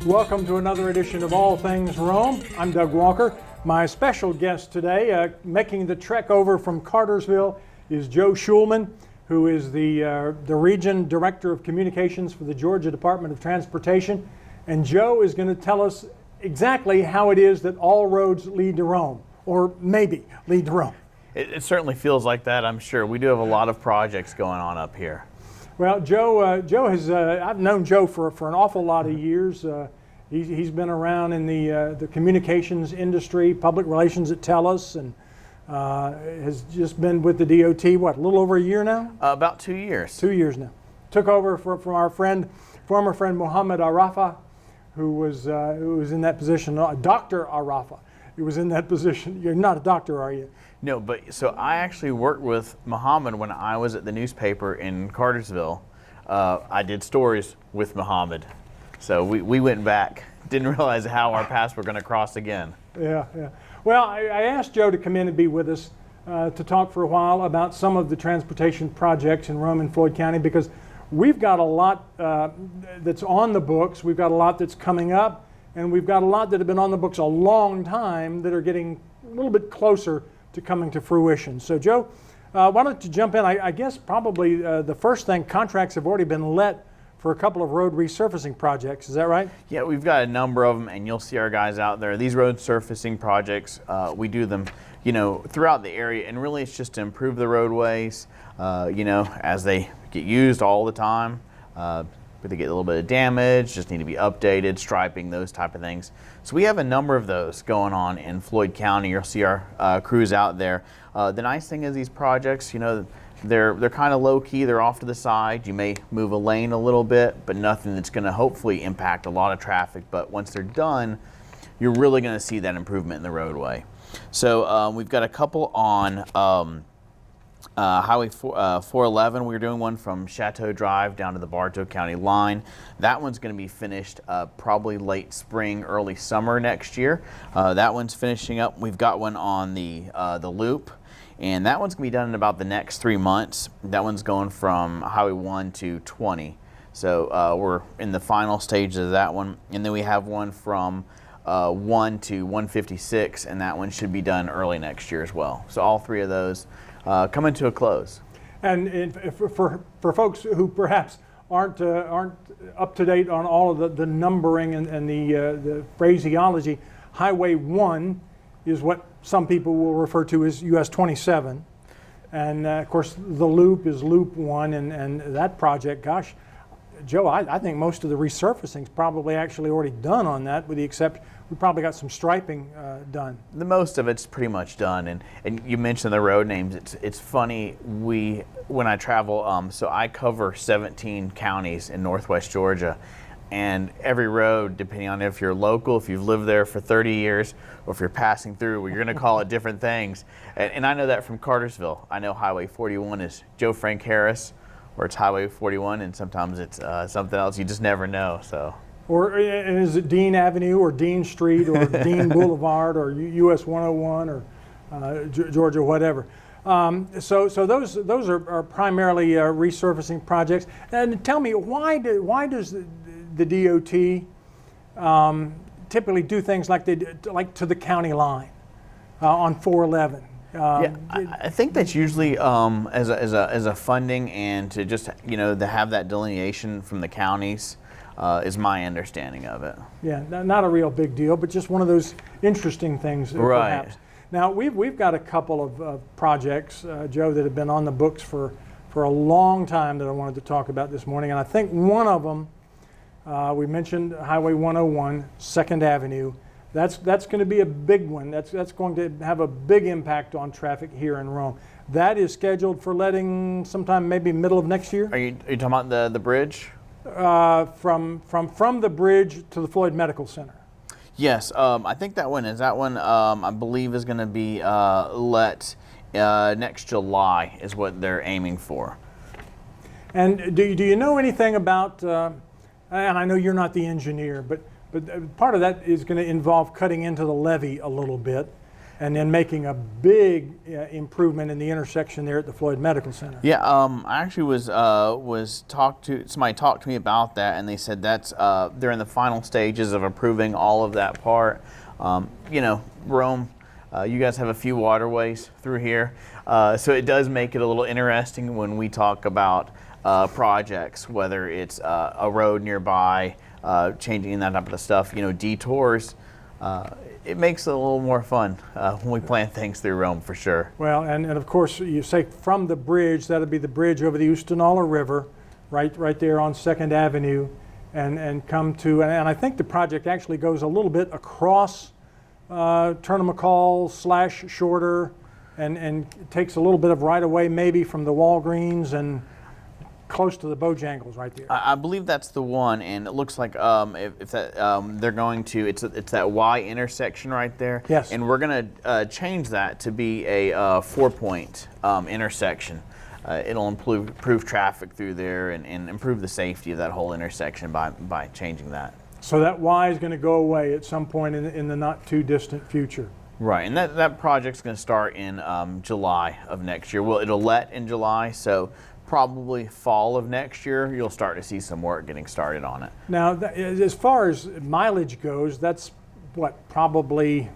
Welcome to another edition of All Things Rome. I'm Doug Walker. My special guest today, making the trek over from Cartersville, is Joe Schulman, who is the Region Director of Communications for the Georgia Department of Transportation. And Joe is going to tell us exactly how it is that all roads lead to Rome, or maybe lead to Rome. It certainly feels like that, I'm sure. We do have a lot of projects going on up here. Well, Joe has, I've known Joe for an awful lot of years. He's been around in the communications industry, public relations at TELUS, and has just been with the DOT, what, a little over a year now? About 2 years. 2 years now. Took over from our former friend Mohammed Arafa, who was in that position, Dr. Arafa. He was in that position. You're not a doctor, are you? No, but so I actually worked with Mohammed when I was at the newspaper in Cartersville. I did stories with Mohammed. So we went back. Didn't realize how our paths were going to cross again. Yeah. Well, I asked Joe to come in and be with us to talk for a while about some of the transportation projects in Rome and Floyd County, because we've got a lot that's on the books. We've got a lot that's coming up, and we've got a lot that have been on the books a long time that are getting a little bit closer to coming to fruition. So Joe, why don't you jump in? I guess probably the first thing, contracts have already been let for a couple of road resurfacing projects. Is that right? Yeah, we've got a number of them, and you'll see our guys out there. These road surfacing projects, we do them, throughout the area, and really it's just to improve the roadways, as they get used all the time. But they get a little bit of damage, just need to be updated, striping, those type of things. So we have a number of those going on in Floyd County. You'll see our crews out there. The nice thing is these projects, they're kind of low key. They're off to the side. You may move a lane a little bit, but nothing that's going to hopefully impact a lot of traffic. But once they're done, you're really going to see that improvement in the roadway. So we've got a couple on Highway 411. We're doing one from Chateau Drive down to the Bartow County line. That one's going to be finished probably late spring, early summer next year. That one's finishing up. We've got one on the loop, and that one's going to be done in about the next 3 months. That one's going from Highway 1 to 20. So we're in the final stages of that one. And then we have one from 1 to 156, and that one should be done early next year as well. So all three of those coming to a close. And for folks who perhaps aren't up to date on all of the numbering and the phraseology, Highway 1 is what some people will refer to as US 27. And of course the loop is Loop 1, and that project, gosh, Joe, I think most of the resurfacing is probably actually already done on that, with the exception, we probably got some striping done. The most of it's pretty much done, and you mentioned the road names. It's funny, when I travel, so I cover 17 counties in Northwest Georgia, and every road, depending on if you're local, if you've lived there for 30 years, or if you're passing through, well, you're going to call it different things. And I know that from Cartersville. I know Highway 41 is Joe Frank Harris, or it's Highway 41, and sometimes it's something else. You just never know. So. Or is it Dean Avenue or Dean Street or Dean Boulevard or US 101 or Georgia, whatever. So those are primarily resurfacing projects. And tell me, why does the DOT typically do things like they do, like to the county line on 411? I think that's usually as a funding, and to just to have that delineation from the counties. Is my understanding of it. Yeah, not a real big deal, but just one of those interesting things, right. Perhaps. Now, we've got a couple of projects, Joe, that have been on the books for a long time that I wanted to talk about this morning, and I think one of them, we mentioned Highway 101, 2nd Avenue. That's going to be a big one. That's going to have a big impact on traffic here in Rome. That is scheduled for letting sometime maybe middle of next year. Are you talking about the bridge? From the bridge to the Floyd Medical Center. Yes, I think that one I believe is going to be let next July is what they're aiming for. And do you know anything about? And I know you're not the engineer, but part of that is going to involve cutting into the levee a little bit. Yeah. and then making a big improvement in the intersection there at the Floyd Medical Center. Yeah, I actually was somebody talked to me about that, and they said that's they're in the final stages of approving all of that part. You know, Rome, you guys have a few waterways through here, so it does make it a little interesting when we talk about projects, whether it's a road nearby, changing that type of stuff. You know, detours. It makes it a little more fun when we plan things through Rome, for sure. Well, and of course, you say from the bridge, that'll be the bridge over the Oostenaula River, right there on 2nd Avenue, and come to, and I think the project actually goes a little bit across Turner McCall / Shorter, and takes a little bit of right-of-way maybe from the Walgreens and close to the Bojangles right there. I believe that's the one, and it looks like if that they're going to, it's that Y intersection right there. Yes. And we're going to change that to be a 4-point intersection. It'll improve traffic through there and improve the safety of that whole intersection by changing that. So that Y is going to go away at some point in the not too distant future. Right, and that project's going to start in July of next year. Well, it'll let in July, so probably fall of next year, you'll start to see some work getting started on it. Now, as far as mileage goes, that's what, probably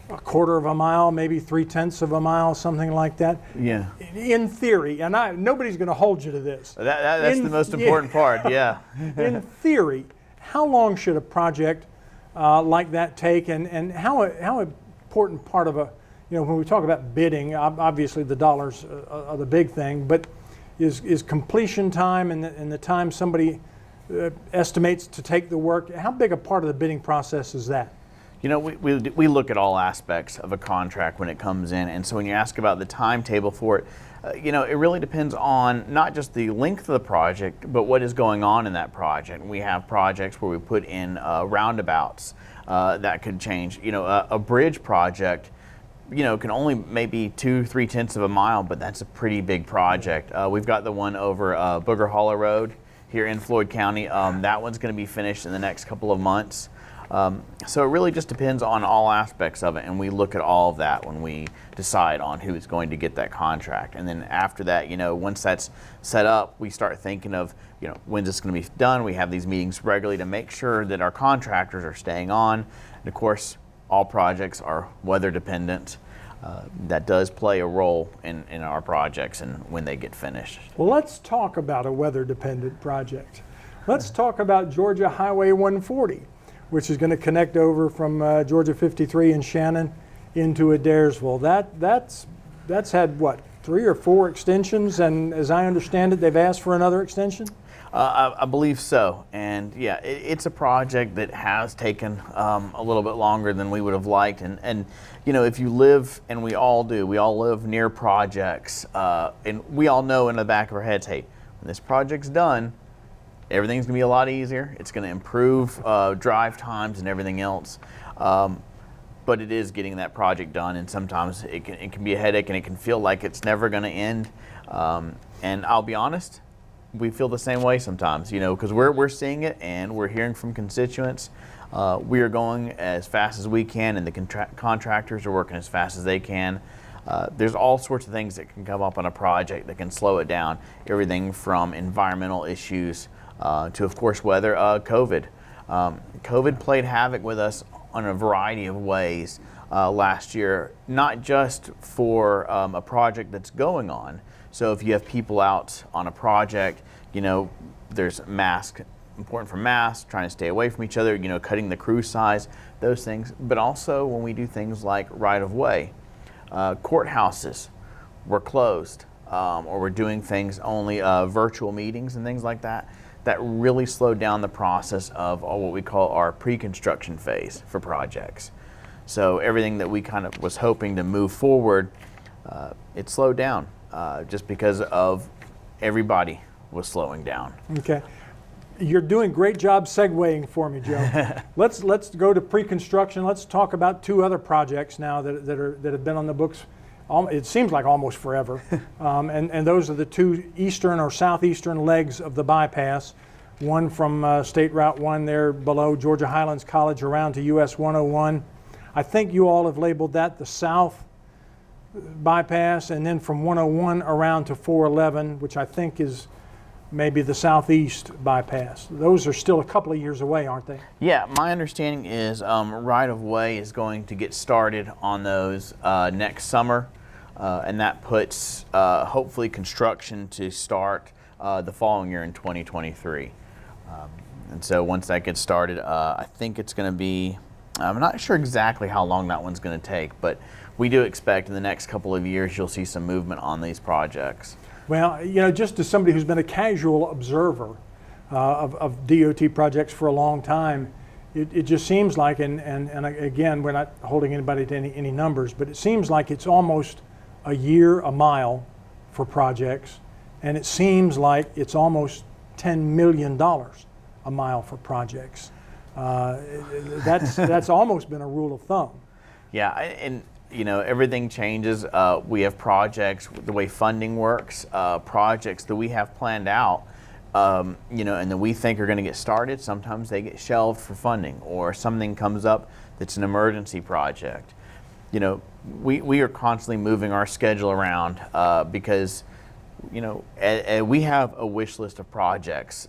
a quarter of a mile, maybe 3/10 of a mile, something like that. Yeah. In theory, and nobody's going to hold you to this. That's the most important part, yeah. In theory, how long should a project like that take, and how important part of when we talk about bidding, obviously the dollars are the big thing, but is completion time and the time somebody estimates to take the work, how big a part of the bidding process is that? You know, we look at all aspects of a contract when it comes in, and so when you ask about the timetable for it, you know, it really depends on not just the length of the project, but what is going on in that project. We have projects where we put in roundabouts that could change. You know, a bridge project, you know, can only maybe 2-3/10 of a mile, but that's a pretty big project. We've got the one over Booger Hollow Road here in Floyd County. That one's going to be finished in the next couple of months. So it really just depends on all aspects of it, and we look at all of that when we decide on who is going to get that contract. And then after that, you know, once that's set up, we start thinking of, you know, when's this going to be done. We have these meetings regularly to make sure that our contractors are staying on. And of course, all projects are weather dependent. That does play a role in our projects and when they get finished. Well, let's talk about a weather-dependent project. Let's talk about Georgia Highway 140, which is going to connect over from Georgia 53 in Shannon into Adairsville. That's had, what, 3 or 4 extensions, and as I understand it, they've asked for another extension? I believe so, and yeah, it's a project that has taken a little bit longer than we would have liked, and you know, if you live, and we all live near projects, and we all know in the back of our heads, hey, when this project's done, everything's gonna be a lot easier. It's gonna improve drive times and everything else, but it is getting that project done, and sometimes it can be a headache, and it can feel like it's never gonna end, and I'll be honest, we feel the same way sometimes, you know, because we're seeing it and we're hearing from constituents. We are going as fast as we can, and the contractors are working as fast as they can. There's all sorts of things that can come up on a project that can slow it down. Everything from environmental issues to, of course, weather. COVID. COVID played havoc with us in a variety of ways last year, not just for a project that's going on. So if you have people out on a project, you know, there's important for masks, trying to stay away from each other, you know, cutting the crew size, those things. But also when we do things like right-of-way, courthouses were closed, or we're doing things only virtual meetings and things like that, that really slowed down the process of what we call our pre-construction phase for projects. So everything that we kind of was hoping to move forward, it slowed down. Just because of everybody was slowing down. Okay. You're doing a great job segueing for me, Joe. Let's go to pre-construction. Let's talk about 2 other projects now that have been on the books. It seems like almost forever, and those are the 2 eastern or southeastern legs of the bypass. One from State Route 1 there below Georgia Highlands College around to US 101. I think you all have labeled that the south bypass, and then from 101 around to 411, which I think is maybe the southeast bypass. Those are still a couple of years away, aren't they? Yeah, my understanding is right-of-way is going to get started on those next summer, and that puts hopefully construction to start the following year in 2023. And so once that gets started, I think it's going to be, I'm not sure exactly how long that one's going to take, but we do expect in the next couple of years you'll see some movement on these projects. Well, you know, just as somebody who's been a casual observer of DOT projects for a long time, it just seems like, and again, we're not holding anybody to any numbers, but it seems like it's almost a year a mile for projects, and it seems like it's almost $10 million a mile for projects. That's almost been a rule of thumb. Yeah, and you know, everything changes. We have projects, the way funding works, projects that we have planned out, you know, and that we think are going to get started. Sometimes they get shelved for funding, or something comes up that's an emergency project. You know, we are constantly moving our schedule around because, you know, we have a wish list of projects,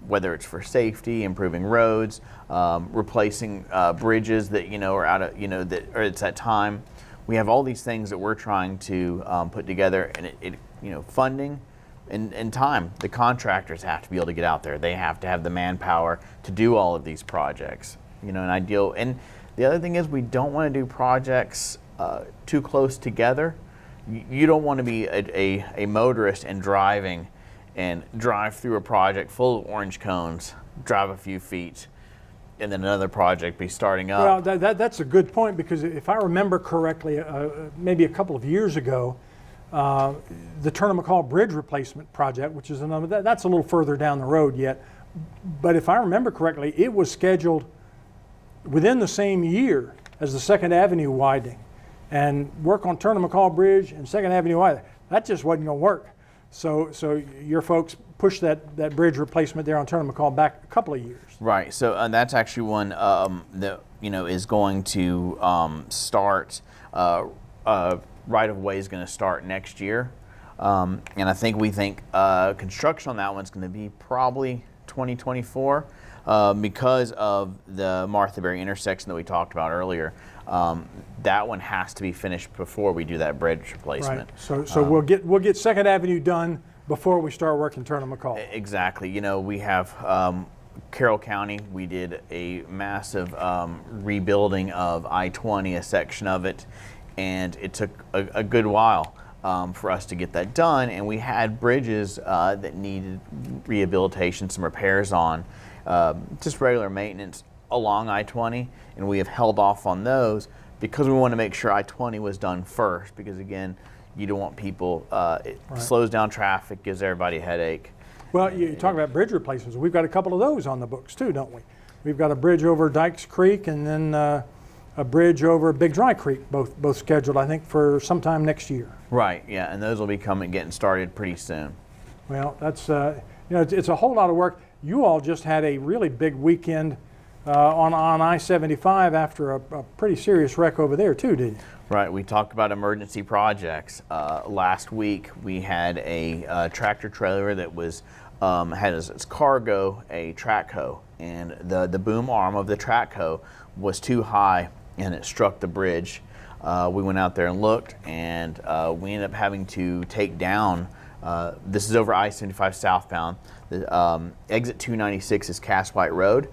whether it's for safety, improving roads, replacing bridges that, you know, are out of, you know, that, or it's at time. We have all these things that we're trying to put together, and it you know, funding and time. The contractors have to be able to get out there. They have to have the manpower to do all of these projects. You know, and the other thing is we don't want to do projects too close together. You don't want to be a motorist and drive through a project full of orange cones, drive a few feet, and then another project be starting up. Well, that's a good point, because if I remember correctly, maybe a couple of years ago, the Turner McCall Bridge replacement project, which is another, that's a little further down the road yet, but if I remember correctly, it was scheduled within the same year as the 2nd Avenue widening. And work on Turner McCall Bridge and 2nd Avenue widening, that just wasn't going to work. So your folks pushed that bridge replacement there on Turner McCall back a couple of years. Right. So that's actually one that, you know, is going to start. Right of way is going to start next year, and we think construction on that one's going to be probably 2024 because of the Martha Berry intersection that we talked about earlier. That one has to be finished before we do that bridge replacement. Right. So we'll get 2nd Avenue done before we start working Turner McCall. Exactly. You know, we have Carroll County. We did a massive rebuilding of I-20, a section of it, and it took a good while for us to get that done. And we had bridges that needed rehabilitation, some repairs on, just regular maintenance along I-20, and we have held off on those because we want to make sure I-20 was done first, because again, you don't want people, it slows down traffic, gives everybody a headache. Well, you talk about bridge replacements. We've got a couple of those on the books too, don't we? We've got a bridge over Dykes Creek, and then a bridge over Big Dry Creek, both scheduled, I think, for sometime next year. Right, yeah, and those will be getting started pretty soon. Well, that's, you know, it's a whole lot of work. You all just had a really big weekend on I-75 after a pretty serious wreck over there too, didn't you? Right, we talked about emergency projects. Last week we had a tractor trailer that was had as its cargo a track hoe, and the boom arm of the track hoe was too high and it struck the bridge. We went out there and looked, and we ended up having to take down, this is over I-75 southbound. The exit 296 is Cass White Road.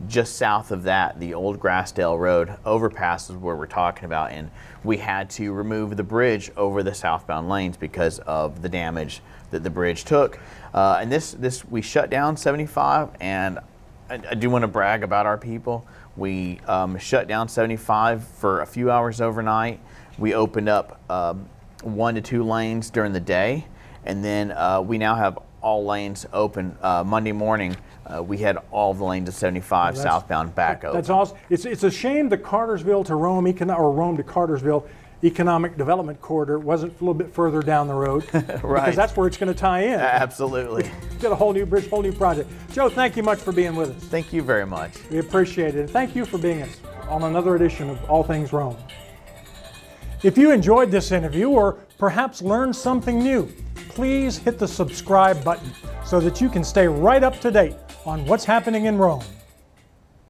Just south of that, the old Grassdale Road overpass is where we're talking about, and we had to remove the bridge over the southbound lanes because of the damage that the bridge took. And this we shut down 75, and I do want to brag about our people. We shut down 75 for a few hours overnight. We opened up 1 to 2 lanes during the day, and then we now have all lanes open. Monday morning, we had all the lanes of 75 southbound back open. That's awesome. It's a shame the Cartersville to Rome, or Rome to Cartersville Economic Development Corridor wasn't a little bit further down the road. Right. Because that's where it's going to tie in. Absolutely. Get a whole new bridge, whole new project. Joe, thank you much for being with us. Thank you very much. We appreciate it. And thank you for being on another edition of All Things Rome. If you enjoyed this interview or perhaps learned something new, please hit the subscribe button so that you can stay right up to date on what's happening in Rome.